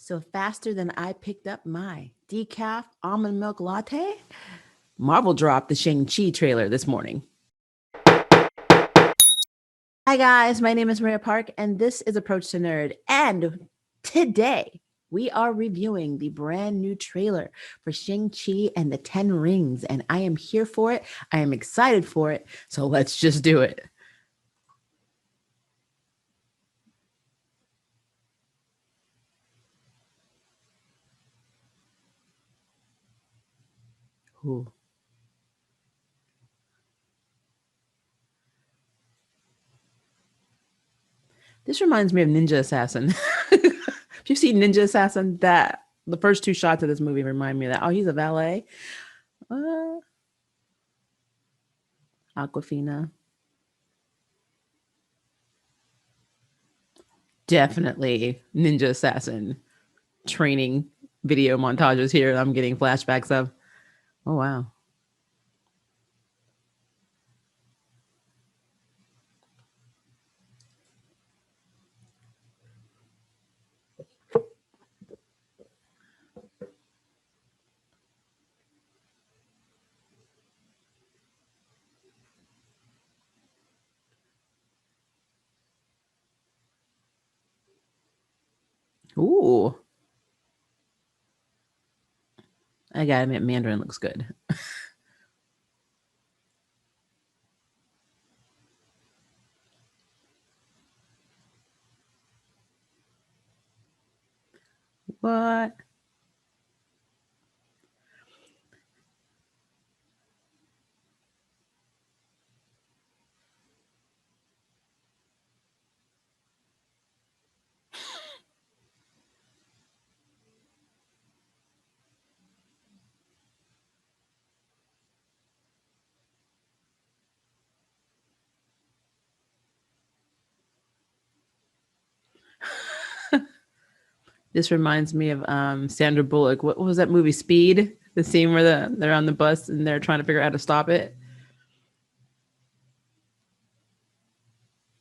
So faster than I picked up my decaf almond milk latte. Marvel dropped the Shang-Chi trailer this morning. Hi, guys. My name is Maria Park, and this is Approach to Nerd. And today, we are reviewing the brand new trailer for Shang-Chi and the 10 Rings. And I am here for it. I am excited for it. So let's just do it. Ooh. This reminds me of Ninja Assassin. If you've seen Ninja Assassin, that the first two shots of this movie remind me of that. Oh, he's a valet. Uh, Aquafina. Definitely Ninja Assassin training video montages here. I'm getting flashbacks of. Oh, wow. Ooh. I gotta admit, Mandarin looks good. What? This reminds me of Sandra Bullock. What was that movie, Speed? The scene where they're on the bus and they're trying to figure out how to stop it.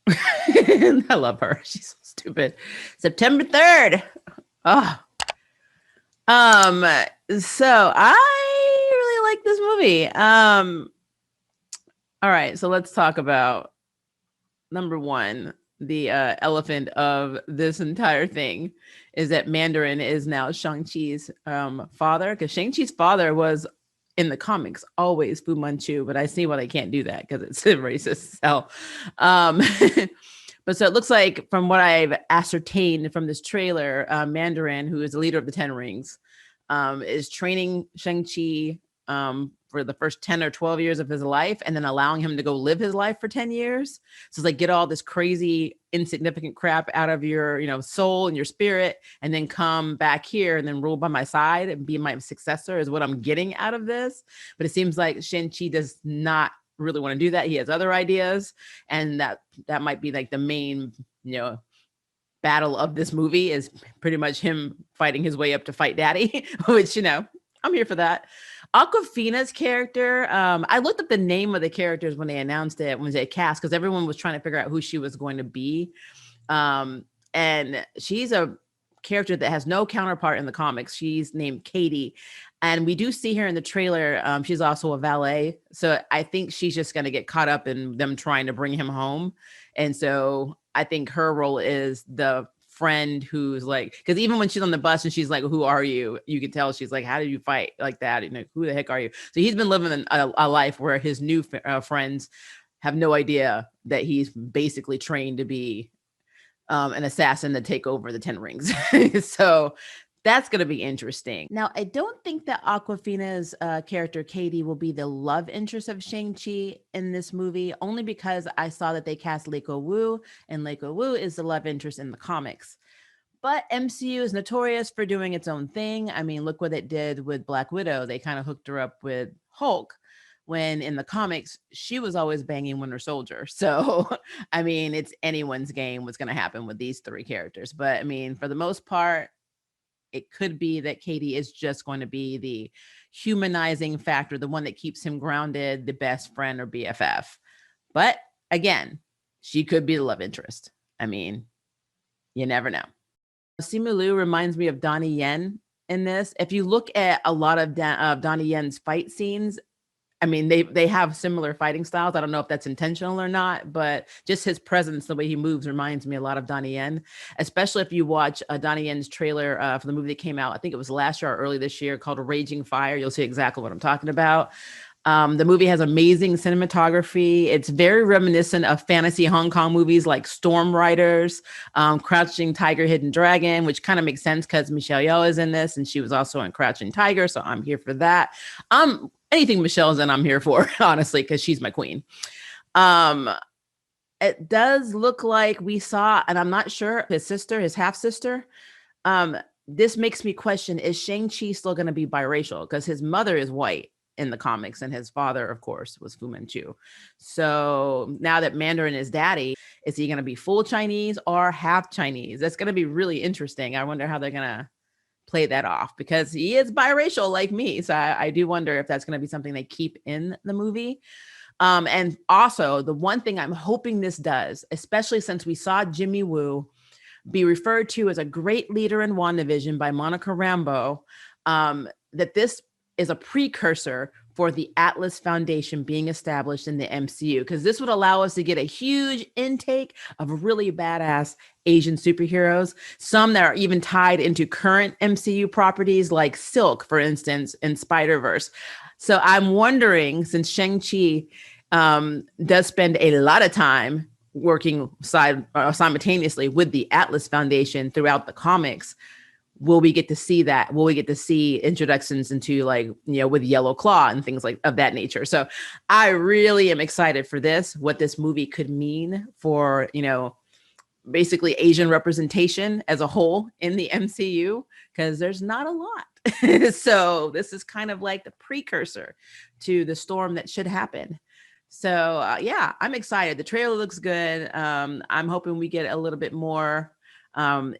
I love her. She's so stupid. September 3rd. Oh. Um, so I really like this movie. All right, so let's talk about number one. The elephant of this entire thing is that Mandarin is now Shang-Chi's father, because Shang-Chi's father was in the comics always Fu Manchu, but I see why they can't do that because it's racist. So, but so it looks like, from what I've ascertained from this trailer, Mandarin, who is the leader of the Ten Rings, is training Shang-Chi for the first 10 or 12 years of his life, and then allowing him to go live his life for 10 years. So it's like, get all this crazy, insignificant crap out of your, soul and your spirit, and then come back here and then rule by my side and be my successor, is what I'm getting out of this. But it seems like Shang-Chi does not really want to do that. He has other ideas, and that might be like the main, battle of this movie, is pretty much him fighting his way up to fight daddy, which, I'm here for that. Aquafina's character, I looked up the name of the characters when they announced it, when they cast, because everyone was trying to figure out who she was going to be. And she's a character that has no counterpart in the comics. She's named Katie. And we do see her in the trailer. She's also a valet. So I think she's just going to get caught up in them trying to bring him home. And so I think her role is the friend who's like, because even when she's on the bus and she's like, who are you? You can tell she's like, how did you fight like that? Who the heck are you? So he's been living a life where his new friends have no idea that he's basically trained to be an assassin to take over the 10 Rings. So that's going to be interesting. Now, I don't think that Aquafina's character, Katie, will be the love interest of Shang-Chi in this movie, only because I saw that they cast Leiko Wu, and Leiko Wu is the love interest in the comics. But MCU is notorious for doing its own thing. I mean, look what it did with Black Widow. They kind of hooked her up with Hulk, when in the comics, she was always banging Winter Soldier. So, I mean, it's anyone's game what's going to happen with these three characters. But I mean, for the most part, it could be that Katie is just going to be the humanizing factor, the one that keeps him grounded, the best friend or BFF. But again, she could be the love interest. I mean, you never know. Simu Liu reminds me of Donnie Yen in this. If you look at a lot of Donnie Yen's fight scenes, I mean, they have similar fighting styles. I don't know if that's intentional or not, but just his presence, the way he moves, reminds me a lot of Donnie Yen. Especially if you watch Donnie Yen's trailer for the movie that came out, I think it was last year or early this year, called Raging Fire. You'll see exactly what I'm talking about. The movie has amazing cinematography. It's very reminiscent of fantasy Hong Kong movies like Storm Riders, Crouching Tiger, Hidden Dragon, which kind of makes sense because Michelle Yeoh is in this, and she was also in Crouching Tiger, so I'm here for that. Anything Michelle's in, I'm here for, honestly, because she's my queen. Um, it does look like we saw, and I'm not sure, his sister, his half sister. Um, this makes me question: is Shang-Chi still going to be biracial? Because his mother is white in the comics, and his father, of course, was Fu Manchu. So now that Mandarin is daddy, is he going to be full Chinese or half Chinese? That's going to be really interesting. I wonder how they're going to play that off, because he is biracial like me. So I do wonder if that's going to be something they keep in the movie. And also, the one thing I'm hoping this does, especially since we saw Jimmy Woo be referred to as a great leader in WandaVision by Monica Rambeau, that this is a precursor for the Atlas Foundation being established in the MCU, because this would allow us to get a huge intake of really badass Asian superheroes, some that are even tied into current MCU properties like Silk, for instance, in Spider-Verse. So I'm wondering, since Shang-Chi does spend a lot of time working simultaneously with the Atlas Foundation throughout the comics, will we get to see that? Will we get to see introductions into, like, with Yellow Claw and things like of that nature? So I really am excited for this, what this movie could mean for, basically Asian representation as a whole in the MCU, because there's not a lot. So this is kind of like the precursor to the storm that should happen. So yeah, I'm excited. The trailer looks good. I'm hoping we get a little bit more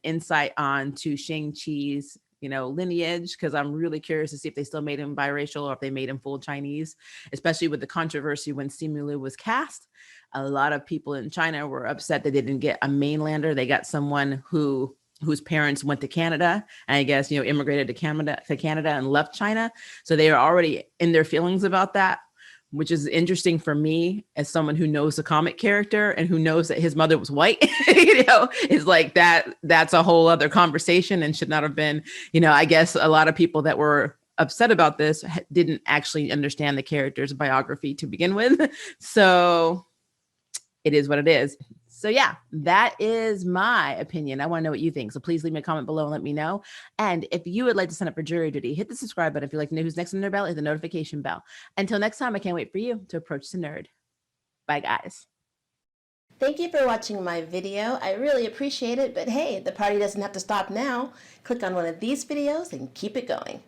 insight on to Shang-Chi's, lineage, because I'm really curious to see if they still made him biracial or if they made him full Chinese, especially with the controversy when Simu Liu was cast. A lot of people in China were upset that they didn't get a mainlander. They got someone whose parents went to Canada, and I guess, immigrated to Canada and left China. So they are already in their feelings about that, which is interesting for me as someone who knows the comic character and who knows that his mother was white. Is like that's a whole other conversation and should not have been, I guess a lot of people that were upset about this didn't actually understand the character's biography to begin with. So it is what it is. So yeah, that is my opinion. I want to know what you think. So please leave me a comment below and let me know. And if you would like to sign up for jury duty, hit the subscribe button. If you'd like to know who's next on the bell, hit the notification bell. Until next time, I can't wait for you to approach the nerd. Bye, guys. Thank you for watching my video. I really appreciate it, but hey, the party doesn't have to stop now. Click on one of these videos and keep it going.